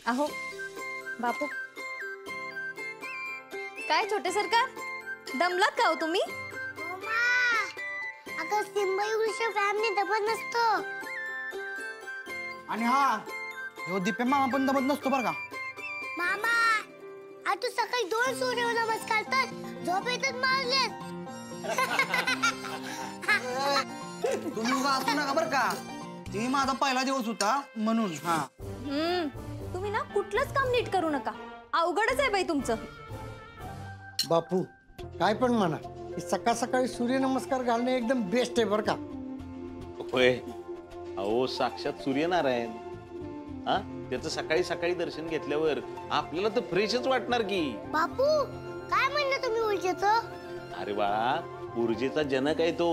अहो बापू, काय छोटे सरकार दमलात का हो तुम्ही? अगं सिम्बा एवढ्या फॅमिली दमत नसतो. आणि हा ह्यो दिपे मामा पण दमत नसतो बरं का. मामा आज तू सकाळी 2 सूर्यनमस्कार तर झोपेतच मारलेस. तुम्ही उगा असू नका बरं का. ते माझा पहिला दिवस होता म्हणून. हा तुम्ही ना कुठलंच काम नीट करू नका. अवघडच आहे बाई तुमचं. बापू काय पण म्हणा, सकाळ सकाळी सूर्यनमस्कार घालणे एकदम बेस्ट आहे बरं का. होय, अहो साक्षात सूर्यनारायण. हा, त्याचं सकाळी सकाळी दर्शन घेतल्यावर आपल्याला तर फ्रेशच वाटणार की. बापू काय म्हणलं तुम्ही ऊर्जेचं? अरे बाळा, ऊर्जेचा जनक आहे तो.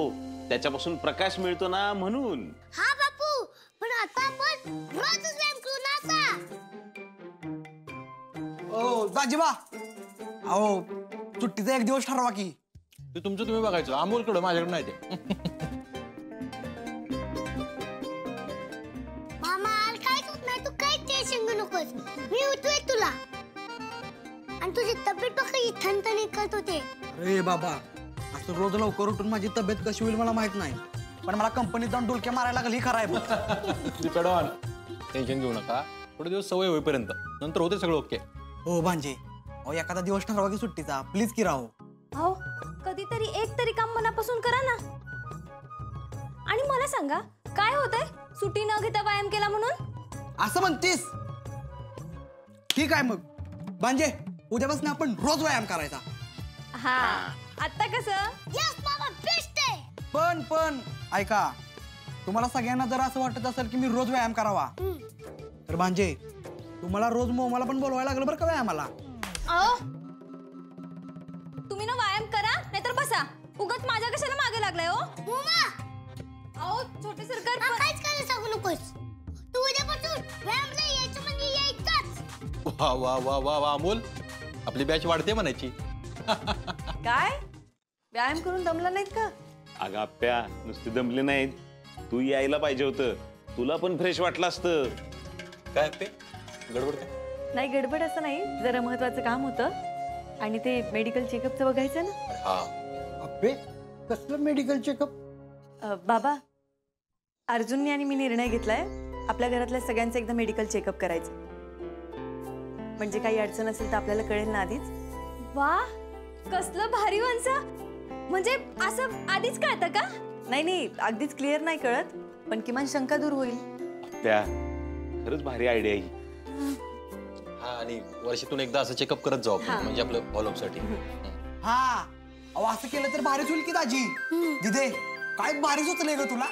त्याच्यापासून प्रकाश मिळतो ना म्हणून. हा बापू, पण आता आपण रोजच व्यायाम करू ना आता. ओ दाजीबा, अहो सुट्टीचा एक दिवस ठरवा की. ते तुमचं तुम्ही बघायचं, अमोलकडं माझ्याकडे नाही ते. मामा आज काहीच होत नाही, तू काही टेन्शन घेऊ नकोस. मी उठवेल तुला. आणि तुझी तब्येत बघ थनथनीत करत होते. अरे बाबा, असं रोज लवकर उठून माझी तब्येत कशी होईल मला माहित नाही, पण मला कंपनीत जाऊन डोलक्या मारायला लागली. खरं आहे बघ. टेन्शन घेऊ नका, थोडे दिवस सवय होईपर्यंत, नंतर होते सगळं ओके. हो भांजे, अहो एखादा दिवस ठरवा की सुट्टीचा, प्लीज की राहो. अहो कधीतरी एक तरी काम मनापासून करा ना. आणि मला सांगा, काय होतंय सुट्टी न घेता व्यायाम केला म्हणून? असं म्हणतीस? ठीक आहे मग भांजे, उद्यापासून आपण रोज व्यायाम करायचा. हा, आता कसं? यस मामा, बेस्ट आहे. पण ऐका, तुम्हाला सगळ्यांना जर असं वाटत असेल की मी रोज व्यायाम करावा, तर भांजे तुम्हाला रोज मोमाला पण बोलवायला लागलं बरं का व्यायामाला. अहो तुम्ही ना व्यायाम करा, नाहीतर बसा. उगाच माझ्या कशाला मागे लागलाय हो? मामा अहो छोटे सरकार काहीच करायला सांगू नकोस. तू उद्यापासून व्यायामला यायचं म्हणजे यायचंच. वा वा वा वा वा अमोल, आपली बॅच वाढते म्हणायची. काय व्यायाम करून दमला नाहीत का? अगं आप्या, नुसते दमले नाहीत, तू यायला पाहिजे होतं. तुला पण फ्रेश वाटलं असतं. काय ते गडबड काय? नाही गडबड असं नाही, जरा महत्वाचं काम होतं आणि ते मेडिकल चेकअपचं बघायचं ना. हा अप्पे, कसलं मेडिकल चेकअप? बाबा, अर्जुनने आणि मी निर्णय घेतलाय आपल्या घरातल्या सगळ्यांचं एकदा मेडिकल चेकअप करायचं. म्हणजे काही अडचण असेल तर आपल्याला कळेल ना आधीच. वा, कसलं भारी वंश. म्हणजे असं आधीच कळतं का? नाही अगदीच क्लिअर नाही कळत, पण किमान शंका दूर होईल. त्या खरंच भारी आयडिया आहे. हा, आणि वर्षातून एकदा असं चेकअप करत जाऊ आपण, म्हणजे आपलं फॉलोअप साठी. हा, अहो असं केलं तर भारीच होईल की दाजी. दिदे, काय भारी सुचलंय ग तुला?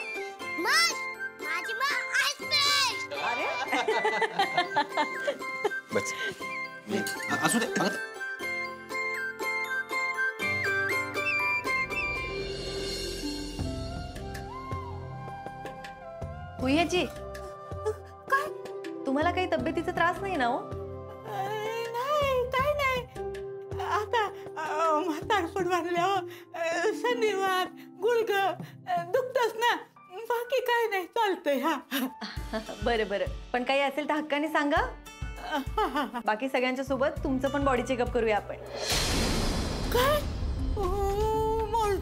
माझी मा आहेच बेस्ट. बस असू दे. भुयाजी, काय तुम्हाला काही तब्येतीचा त्रास नाही ना? हो नाही, काय नाही. आता म्हातारपण वाढल्यावर शनिवार गुडघं दुखतच ना, बाकी काय नाही, चालतंय. हा बरं, पण काही असेल तर हक्काने सांगा. बाकी सगळ्यांच्या सोबत तुमचं पण बॉडी चेकअप करूया आपण. काय?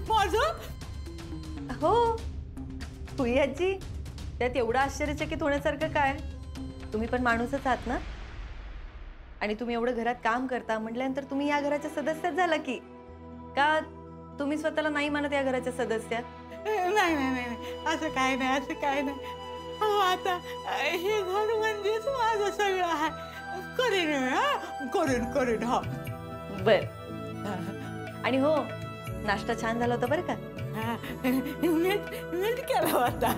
माझं? हो भुयाजी, त्यात एवढं आश्चर्यचकित होण्यासारखं काय? तुम्ही पण माणूसच आहात ना, आणि तुम्ही एवढं घरात काम करता म्हटल्यानंतर तुम्ही या घराच्या सदस्याच झाला की. का तुम्ही स्वतःला नाही मानत या घराच्या सदस्या? नाही, असं काय नाही. हो, आता हे घर म्हणजेच माझं सगळं आहे. करेन. हा बर. आणि हो, नाश्ता छान झाला होता बरं का. नीट केला होता.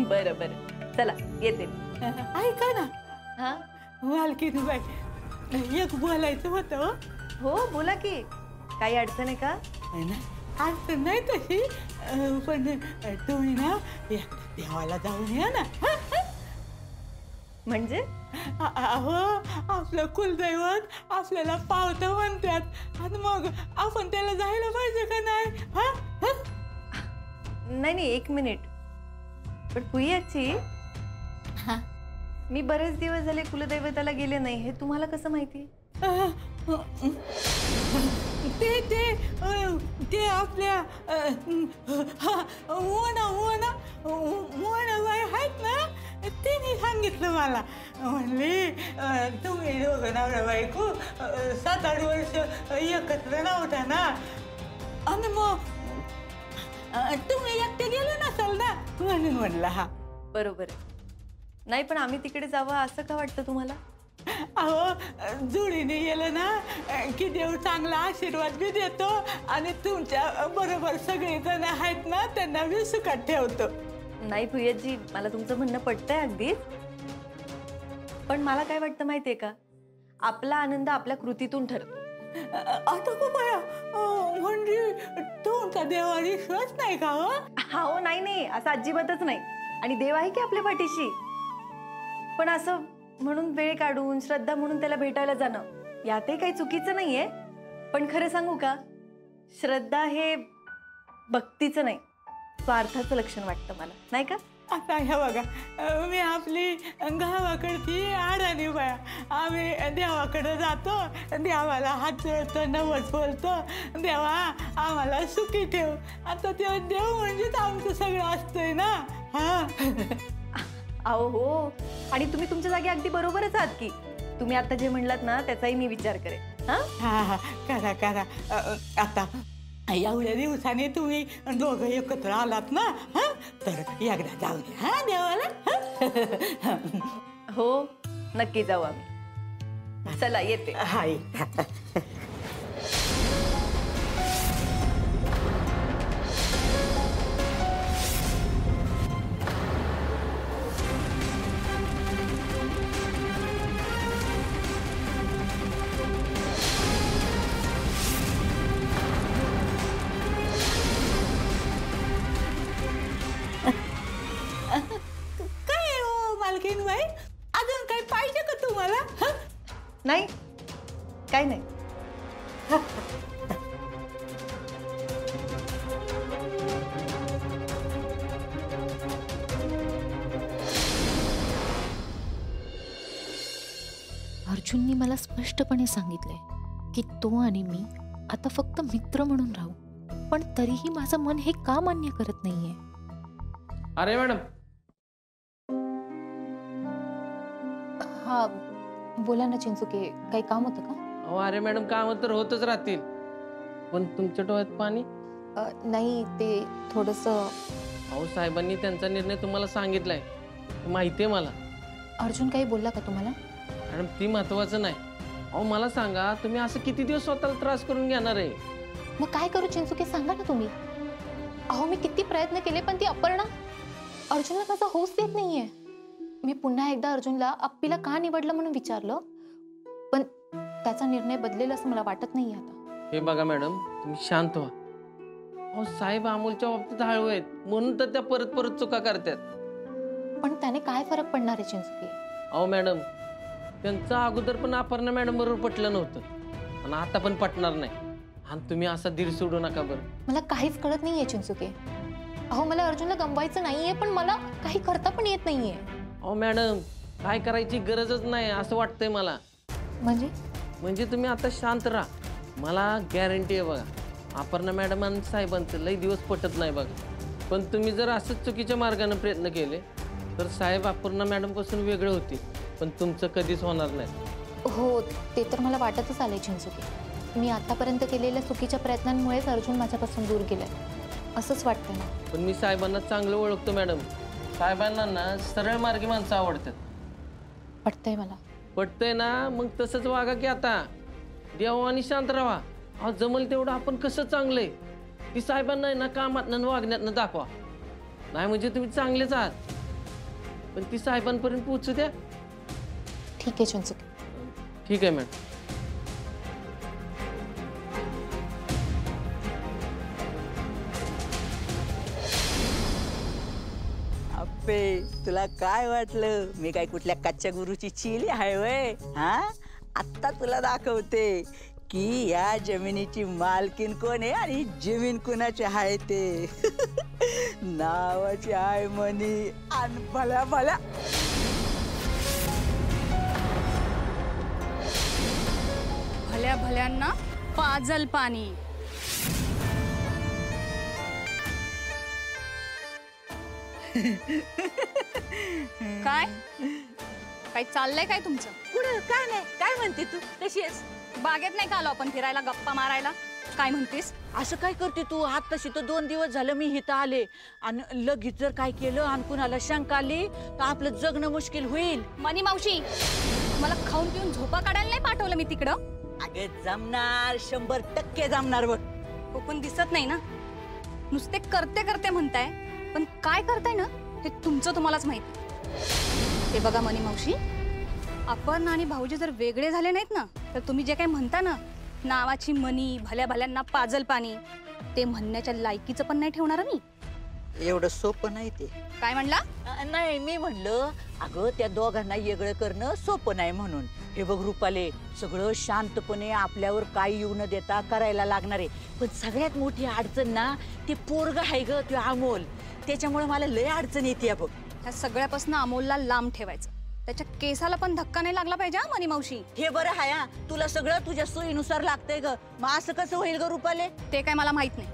बरं, चला येते. ऐका ना, हा मालकीनी बाई, एक बोलायचं होतं. हो बोला की, काही अडचण आहे का? अडचण नाही तशी, पण तुम्ही ना देवाला जाऊन या ना. म्हणजे? अहो, आपलं कुलदैवत आपल्याला पावतं म्हणतात, आणि मग आपण त्याला जायला पाहिजे का नाही? नाही, एक मिनिट. पण पुयाची मी बरेच दिवस झाले कुलदैवताला गेले नाही, हे तुम्हाला कसं माहिती? ते आपल्या मोनाबाई आहेत ना, तिने सांगितलं मला. म्हणले तुम्ही दोघं नवरा बायको 7-8 वर्ष एकत्र नव्हता ना, आणि मग तुम्ही एकटे गेले नसाल ना, म्हणून म्हणलं. हा बरोबर आहे. नाही पण आम्ही तिकडे जावं असं का वाटतं तुम्हाला? अहो जुळीने गेलं ना की देव चांगला आशीर्वाद बी देतो आणि तुमच्या बरोबर सगळे जण आहेत ना त्यांना बी सुखात ठेवतो. नाही भुयजी, मला तुमचं म्हणणं पटतंय अगदीच, पण मला काय वाटतं माहितीये का, आपला आनंद आपल्या कृतीतून ठरतो. आता खूप म्हणजे तुमचा देवावर विश्वास नाही का? हो नाही नाही, असं अजिबातच नाही. आणि देव आहे की आपल्या पाठीशी, पण असं म्हणून वेळ काढून श्रद्धा म्हणून त्याला भेटायला जाणं यातही काही चुकीचं नाहीये. पण खरं सांगू का, श्रद्धा हे भक्तीचं नाही, स्वार्थाचं लक्षण वाटतं मला, नाही का? आता ह्या बघा, मी आपली गावाकडची अडाणी बाया, आम्ही देवाकडे जातो, देवाला हात जोडतो, नवस बोलतो, देवा आम्हाला सुखी ठेव. आता ते देव म्हणजेच आमचं सगळं असतंय ना. हा अहो हो, आणि तुम्ही तुमच्या जागी अगदी बरोबरच आहात की. तुम्ही आता जे म्हणलात ना त्याचाही मी विचार करेन. हा करा करा. आता एवढ्या दिवसांनी तुम्ही दोघं एकत्र आलात ना, हा तर एकदा जाऊ द्या हा देवाला. हो नक्की जाऊ आम्ही. चला येते. हाय. मालकीनबाई, अजून काही पाहिजे का तुम्हाला? नाही काय नाही. अर्जुननी मला स्पष्टपणे सांगितलंय की तो आणि मी आता फक्त मित्र म्हणून राहू, पण तरीही माझं मन हे का मान्य करत नाहीये? अरे मॅडम. हा बोला ना चिंचुके, काही काम होतं का? अहो अरे मॅडम, काम तर होतच राहतील, पण तुमच्या डोळ्यात पाणी? नाही ते थोडंसं. अहो साहेबांनी त्यांचा निर्णय तुम्हाला सांगितलाय, माहितीये मला. अर्जुन काही बोलला का तुम्हाला? मॅडम ती महत्वाचं नाही. अहो मला सांगा, तुम्ही असं किती दिवस स्वतःला त्रास करून घेणार आहे? मग काय करू चिंचुके, सांगा ना तुम्ही. अहो मी किती प्रयत्न केले पण ती अपर्णा अर्जुनला माझा होश देत नाहीये. मी पुन्हा एकदा अर्जुनला अप्पीला का निवडलं म्हणून विचारलं, पण त्याचा निर्णय बदलेल असं मला वाटत नाहीये आता. हे बघा मॅडम, तुम्ही शांत व्हा. अहो साहेब अमोलच्या बाबतीत हळू आहेत म्हणून तर त्या परत परत चुका करतात. पण त्याने काय फरक पडणार आहे चिंचुके? अहो मॅडम, त्यांचं अगोदर पण अपर्णा मॅडम बरोबर पटलं नव्हतं आणि आता पण पटणार नाही. आणि तुम्ही असा धीर सोडू नका बरं. मला काहीच कळत नाहीये चिंचुके. अहो मला अर्जुनला गमवायचं नाहीये, पण मला काही करता पण येत नाहीये. अहो मॅडम, काय करायची गरजच नाही असं वाटतंय मला. म्हणजे तुम्ही आता शांत राहा. मला गॅरंटी आहे बघा, अपर्णा मॅडम आणि साहेबांचं लई दिवस पटत नाही बघा. पण तुम्ही जर असंच चुकीच्या मार्गाने प्रयत्न केले तर साहेब अपर्णा मॅडमपासून वेगळे होतील, पण तुमचं कधीच होणार नाही. हो ते तर मला वाटतच आलंय चिंचुके. मी आतापर्यंत केलेल्या चुकीच्या प्रयत्नांमुळेच अर्जुन माझ्यापासून दूर गेलाय असंच वाटतं ना. पण मी साहेबांना चांगलं ओळखतो मॅडम. साहेबांना ना सरळ मार्गी माणसं आवडतात. पटतंय मला. पटतंय ना, मग तसंच वागा की आता. देवा आणि शांत राहा. अहो जमल तेवढं आपण कसं चांगलंय ती साहेबांना आहे ना कामातनं वागण्यातनं दाखवा. नाही म्हणजे तुम्ही चांगलेच आहात, पण ती साहेबांपर्यंत पोहोचू द्या. ठीक आहे चिंचुके. ठीक आहे मॅडम. अप्पे, तुला काय वाटलं मी काय कुठल्या कच्च्या गुरुची चिली आहे वय? हा आत्ता तुला दाखवते की या जमिनीची मालकीन कोण आहे आणि जमीन कोणाची आहे ते. नावाची आहे म्हणी आणि भल्या भल्या भल्या भल्यांना पाजल पाणी. काय काय चाललंय काय तुमचं? पुढं काय नाही, काय म्हणते तू? कशी आहेस? बागेत नाही का आलो आपण फिरायला, गप्पा मारायला? काय म्हणतेस? असं काय करते तू? हात तशी तर 2 दिवस झालं मी इथं आले आणि लगेच जर काय केलं आणि कुणाला शंका आली तर आपलं जगणं मुश्किल होईल. मनी मावशी, मला खाऊन पिऊन झोपा काढायला नाही पाठवलं मी तिकडं. अगे जमणार, 100% जमणार बघ. हो पण दिसत नाही ना, नुसते करते करते म्हणताय, पण काय करताय ना हे तुमचं तुम्हालाच माहिती. हे बघा मनी मावशी, आपण आणि भाऊजी जर वेगळे झाले नाहीत ना, तर तुम्ही जे काही म्हणता ना, नावाची मनी, भल्या भल्यांना पाजल पाणी, ते म्हणण्याच्या लायकीचं पण नाही ठेवणार मी. एवढं सोपं नाही ते. काय म्हणला? नाही, मी म्हणलं अगं त्या दोघांना वेगळं करणं सोपं नाही म्हणून. हे बघ रुपाले, सगळं शांतपणे आपल्यावर काय येऊ न देता करायला लागणार आहे. पण सगळ्यात मोठी अडचण ना ते पोरग आहे ग, ते अमोल. त्याच्यामुळे मला लय अडचण येते बघ. ह्या सगळ्यापासून अमोलला लांब ठेवायचं, त्याच्या केसाला पण धक्का नाही लागला पाहिजे मनी मावशी. हे बरं आहे, तुला सगळं तुझ्या सोयीनुसार लागतंय ग. मग असं कसं होईल ग रुपाले? ते काय मला माहित नाही,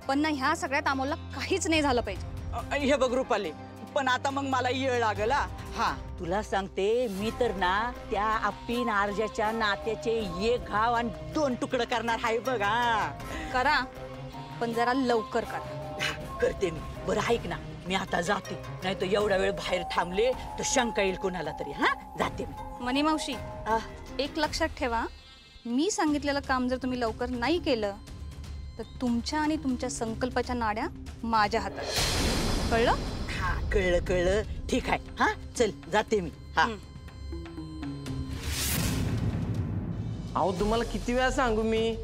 पण ना ह्या सगळ्यात अमोलला काहीच नाही झालं पाहिजे. हे बघ रुपाले, पण आता मग मला येळ लागल. हा तुला सांगते, मी तर ना त्या अप्पीन आर्जाच्या नात्याचे 1 घाव आणि 2 तुकडं करणार आहे बघा. करा, पण जरा लवकर करा. करते मी. बरं ऐक ना, मी आता जाते, नाही तर एवढा वेळ बाहेर थांबले तर शंका येईल कोणाला तरी. हा जाते मी. मनी मावशी, एक लक्षात ठेवा, मी सांगितलेलं काम जर तुम्ही लवकर नाही केलं तर तुमच्या आणि तुमच्या संकल्पाच्या नाड्या माझ्या हातात. कळलं? हा कळलं कळलं. ठीक आहे. हा चल जाते मी. हा. अहो तुम्हाला किती वेळा सांगू मी,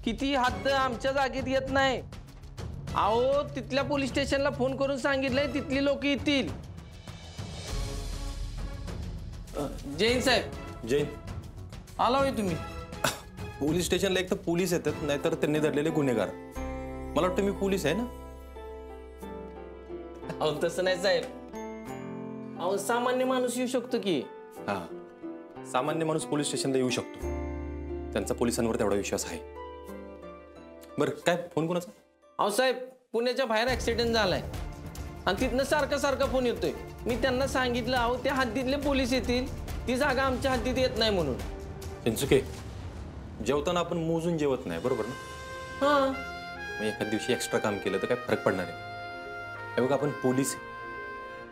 किती हद्द आमच्या जागेत येत नाही. अहो तिथल्या पोलीस स्टेशनला फोन करून सांगितलंय, तिथली लोक येतील. जैन साहेब. जैन आला होय तुम्ही? पोलीस स्टेशनला एक तर पोलीस येतात, नाहीतर त्यांनी धरलेले गुन्हेगार. मला वाटतं मी पोलीस आहे ना. अहो तसं नाही साहेब, अहो सामान्य माणूस येऊ शकतो की. हा, सामान्य माणूस पोलीस स्टेशनला येऊ शकतो, त्यांचा पोलिसांवर तेवढा विश्वास आहे. बरं काय फोन कोणाचा? अहो साहेब, पुण्याच्या बाहेर ऍक्सिडेंट झालाय आणि तिथनं सारखा फोन येतोय. मी त्यांना सांगितलं, अहो त्या हद्दीतले पोलीस येतील, ती जागा आमच्या हद्दीत येत नाही म्हणून. चिंचुके, जेवताना आपण मोजून जेवत नाही, बरोबर ना? हा, मग एखाद दिवशी एक्स्ट्रा काम केलं तर काय फरक पडणार आहे? हे बघा, आपण पोलीस आहे,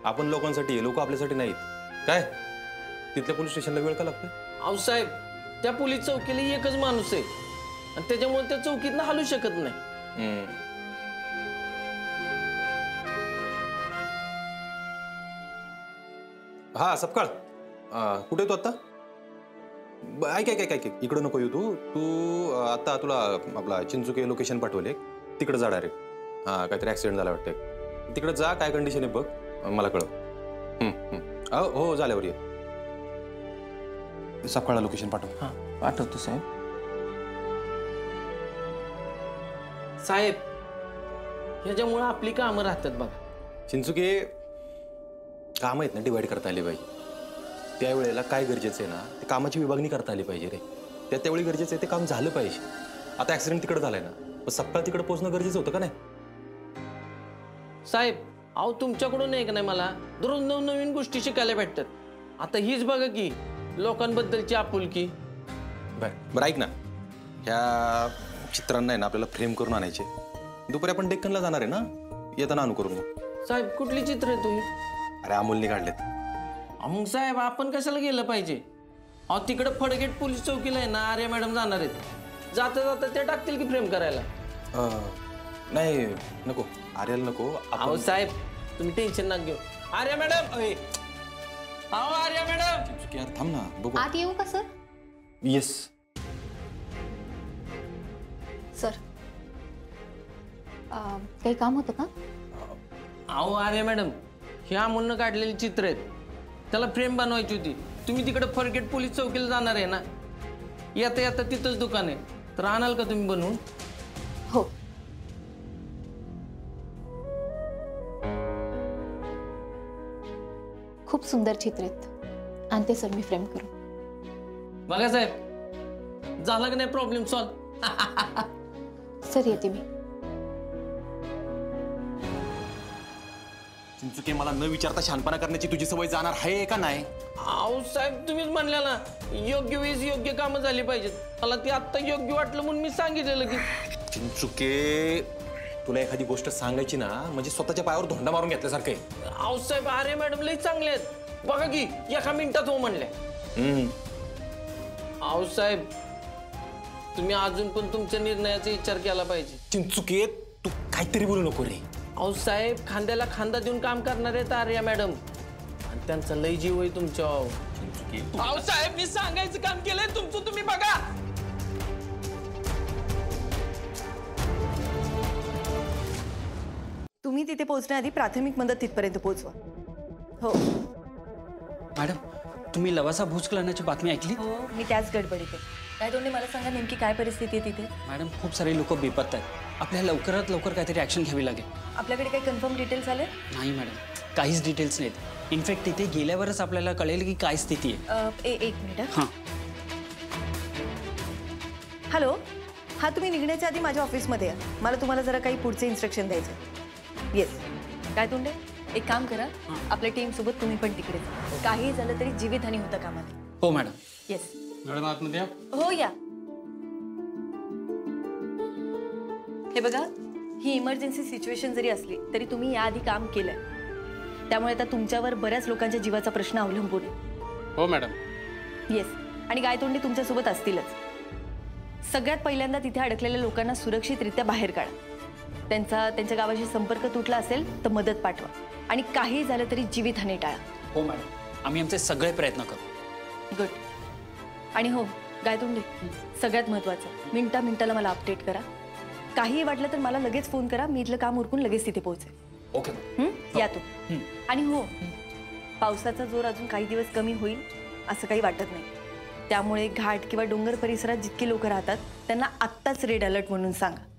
आपण लोकांसाठी, लोक आपल्यासाठी नाहीत. काय तिथल्या पोलीस स्टेशनला वेळ का लागतोय? अहो साहेब, त्या पोलीस चौकीला एकच माणूस आहे आणि त्याच्यामुळे त्या चौकीतनं हलू शकत नाही. हा सपकाळ, कुठे तू आता? ऐक ऐक ऐक ऐक, इकडं नको येऊ तू आता तुला आपला चिंचुके लोकेशन पाठवले, तिकडे जा डायरेक्ट. हा काहीतरी ऍक्सिडेंट झाला वाटतंय, तिकडे जा, काय कंडिशन आहे बघ, मला कळव. हो झाल्यावर ये. सपकाळला लोकेशन पाठव. हा पाठवतो साहेब. साहेब, ह्याच्यामुळे आपली कामं राहतात बघा. चिंचुके, काम आहेत ना डिवाइड करता आले पाहिजे. त्यावेळेला काय गरजेचं आहे ना, ते कामाची विभागणी करता आली पाहिजे रे. त्यावेळी गरजेचं आहे ते काम झालं पाहिजे. आता ऍक्सिडेंट तिकडे झालाय ना, मग सपकाळ तिकडे पोहोचणं गरजेचं होतं का नाही? साहेब, अहो तुमच्याकडून एक नाही, मला दररोज नवनवीन गोष्टी शिकायला भेटतात. आता हीच बघा की लोकांबद्दलची आपुलकी. बरं ऐक ना, ह्या चित्रांना आहे ना आपल्याला फ्रेम करून आणायचे. दुपारी आपण डेक्कनला जाणार आहे ना, येताना आणू करून. साहेब कुठली चित्र आहे तुम्ही? अरे अमोलने काढलेत. मग साहेब आपण कशाला गेलं पाहिजे? अहो तिकडे फडगेट पोलीस चौकीला आहे ना, आर्या मॅडम जाणार आहेत, जाता जाता ते टाकतील की फ्रेम करायला. नाही नको, आर्याला नको. अहो साहेब तुम्ही टेन्शन नका घेऊ. आर्या मॅडम, अहो आर्या मॅडम, यार थांब ना बघू. आत येऊ का सर? येस सर, काही काम होतं का? अहो आर्या मॅडम, ह्या म्हणून काढलेली चित्र आहेत, त्याला फ्रेम बनवायची होती. तुम्ही तिकडे फरगेट पोलीस चौकीला जाणार आहे ना, येता येता तिथंच दुकान आहे, तर आणाल का तुम्ही बनवून? हो. खूप सुंदर चित्र आहेत, आणते सर मी फ्रेम करून. बघा साहेब, झाला की नाही प्रॉब्लेम सॉल्व? सर येते मी. चिंचुके, मला न विचारता शहाणपणा करण्याची तुझी सवय जाणार आहे का नाही? अहो साहेब, तुम्हीच म्हणल्या ना योग्य वेळेस योग्य कामं झाली पाहिजेत. मला ती आत्ता योग्य वाटलं म्हणून मी सांगितलेलं की. चिंचुके, तुला एखादी गोष्ट सांगायची ना म्हणजे स्वतःच्या पायावर धोंडा मारून घेतल्यासारखं आहे. अहो साहेब, अरे मॅडम लई चांगले आहेत बघा की, एका मिनिटात हो म्हणल्या. अहो साहेब, तुम्ही अजून पण तुमच्या निर्णयाचा विचार केला पाहिजे. चिंचुके, तू काहीतरी बोलू नको रे. अहो साहेब, खांद्याला खांदा देऊन काम करणार आहेत आर्या मॅडम, आणि त्यांचा लय जीव आहे तुमच्या. अहो साहेब, मी सांगायचं काम केलंय तुमचं, तुम्ही बघा. तुम्ही तिथे पोहोचण्याआधी प्राथमिक मदत तिथपर्यंत पोहोचवा. हो मॅडम, तुम्ही लवासा भूस्खलनाची बातमी ऐकली? हो, मी त्याच गडबडीत आहे. काय तोंडे, मला सांगा नेमकी काय परिस्थिती आहे तिथे? मॅडम, खूप सारे लोक बेपत्ता आहेत. आपल्याला लवकरात लवकर काहीतरी ॲक्शन घ्यावी लागेल. आपल्याकडे काही कन्फर्म डिटेल्स आले? नाही मॅडम, काहीच डिटेल्स नाहीत. इनफॅक्ट तिथे गेल्यावरच आपल्याला कळेल की काय स्थिती आहे. एक मिनिट. हां. हॅलो, हा तुम्ही निघण्याच्या आधी माझ्या ऑफिसमध्ये या. मला तुम्हाला जरा काही पुढचे इन्स्ट्रक्शन द्यायचे. येस. काय तोंडे, एक काम करा, आपल्या टीम सोबत तुम्ही पण तिकडे जा. काही झालं तरी जीवितहानी होता कामा नये. हो मॅडम. येस मॅडम, आतमध्ये या. हो या. हे बघा, ही इमर्जन्सी सिच्युएशन जरी असली तरी तुम्ही याआधी काम केलंय, त्यामुळे आता तुमच्यावर बऱ्याच लोकांच्या जीवाचा प्रश्न अवलंबून आहे. हो मॅडम. येस. आणि गायतोंडे तुमच्यासोबत असतीलच. सगळ्यात पहिल्यांदा तिथे अडकलेल्या लोकांना सुरक्षितरित्या बाहेर काढा. त्यांच्या गावाशी संपर्क तुटला असेल तर मदत पाठवा, आणि काही झालं तरी जीवितहानी टाळा. हो मॅडम, आम्ही आमचे सगळे प्रयत्न करू. गुड. आणि हो गायतोंडे, सगळ्यात महत्त्वाचं, मिनिटाला मला अपडेट करा. काहीही वाटलं तर मला लगेच फोन करा. मी इथलं काम उरकून लगेच तिथे पोहोचेल. ओके. या तो. आणि हो, पावसाचा जोर अजून काही दिवस कमी होईल असं काही वाटत नाही. त्यामुळे घाट किंवा डोंगर परिसरात जितकी लोक राहतात त्यांना आत्ताच रेड अलर्ट म्हणून सांगा.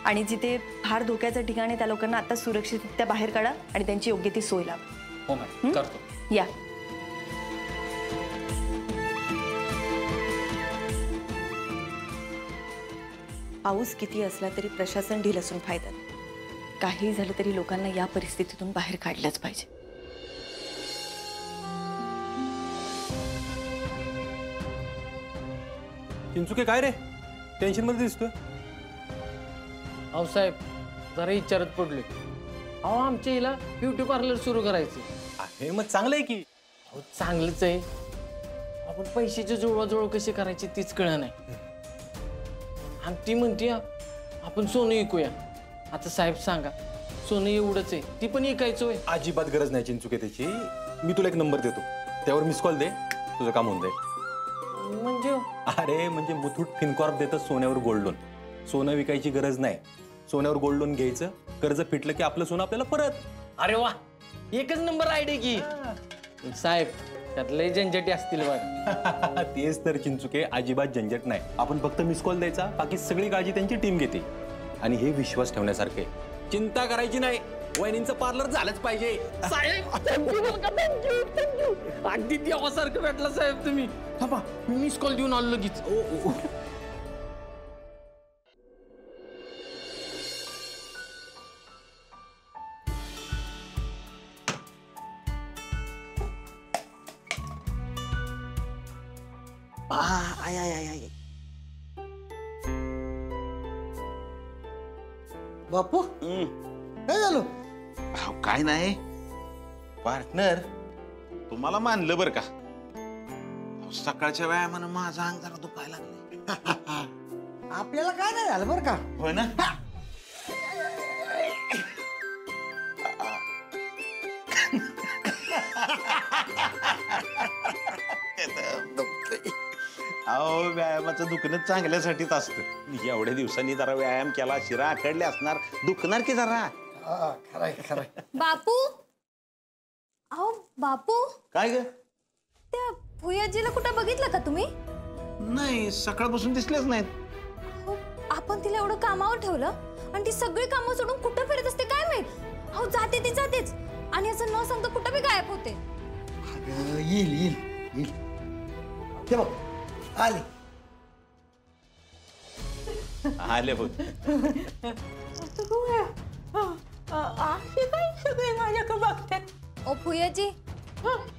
आणि जिथे फार धोक्याचं ठिकाण आहे त्या लोकांना आता सुरक्षितरित्या बाहेर काढा आणि त्यांची योग्य ती सोय लावा. हो मॅडम, करतो. या. पाऊस किती असला तरी प्रशासन ढील असून फायदा नाही. काही झालं तरी लोकांना या परिस्थितीतून बाहेर काढलंच पाहिजे. चिंचुके, काय रे टेन्शन मध्ये दिसतोय? अहो साहेब, जरा विचारत पडले. अहो, आमच्या हिला ब्युटी पार्लर सुरू करायचं आहे. मग चांगलं आहे की. अहो, चांगलंच आहे. आपण पैशाची जुळवाजुळव कशी करायची तीच कळ नाही. आणि ती म्हणते आपण सोनं विकूया. आता साहेब सांगा, सोनं एवढंच आहे, ती पण विकायचं आहे? अजिबात गरज नाही चिंचुके त्याची. मी तुला एक नंबर देतो, त्यावर मिस कॉल दे, तुझं काम होऊन जाईल. म्हणजे? अरे म्हणजे मुथूट फिनकॉर्प देतं सोन्यावर गोल्ड लोन. सोनं विकायची गरज नाही, सोन्यावर गोल्ड लोन घ्यायचं, कर्ज फिटलं की आपलं सोनं आपल्याला परत. अरे वा, एकच नंबर आयडिया की. साहेब, त्यात लय झंझटी असतील बघा. तेच तर चिंचुके, अजिबात झंझट नाही. आपण फक्त मिस कॉल द्यायचा, बाकी सगळी काळजी त्यांची टीम घेते. आणि हे विश्वास ठेवण्यासारखे, चिंता करायची नाही, वहिनींचं पार्लर झालंच पाहिजे. साहेब, थँक्यू. अगदी देवासारखं भेटला साहेब तुम्ही. थांबा, मी मिस कॉल देऊन आलो लगेच. बापू, काय झालं? काय नाही पार्टनर, तुम्हाला मानलं बरं का. सकाळच्या व्यायामानं माझं अंग जरा दुखायला लागले. आपल्याला काय नाही झालं बरं का. हो ना. अहो, व्यायामाचं दुखणं चांगल्यासाठीच असतं. एवढ्या दिवसांनी जरा व्यायाम केला, शिरा आखडले असणार, दुखणार की जरा. खरंय खरंय. बापू, अहो बापू, काय ग? त्या भुयाजीला कुठं बघितलं का तुम्ही? नाही, सकाळपासून दिसलेच नाहीत. अहो, आपण तिला एवढं कामावर ठेवलं आणि ती सगळी कामं सोडून कुठं फिरत असते काय माहित. अहो, जाते ती जातेच, आणि असं न सांगता कुठं बी गायब होते. येईल येईल येईल. ते बघ आली. आले बघ. असे काय सगळे माझ्याकडे बघतात. ओ फुयाजी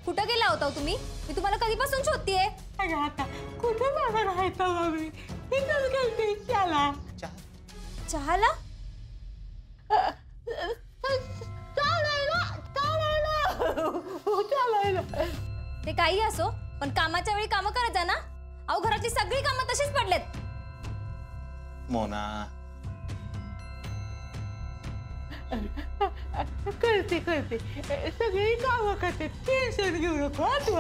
कुठं गेला होता हो तुम्ही? मी तुम्हाला कधीपासून शोधतीये. अरे आता कुठे माझा राहायचा मम्मी? तिथं गेलते त्याला चहाला चालायला. ते काही असो पण कामाच्या वेळी कामं करत जा ना. अहो घरातली सगळी कामं तशीच पडलेत. मोना करते सगळी कामं करते. टेन्शन घेऊ नको तू.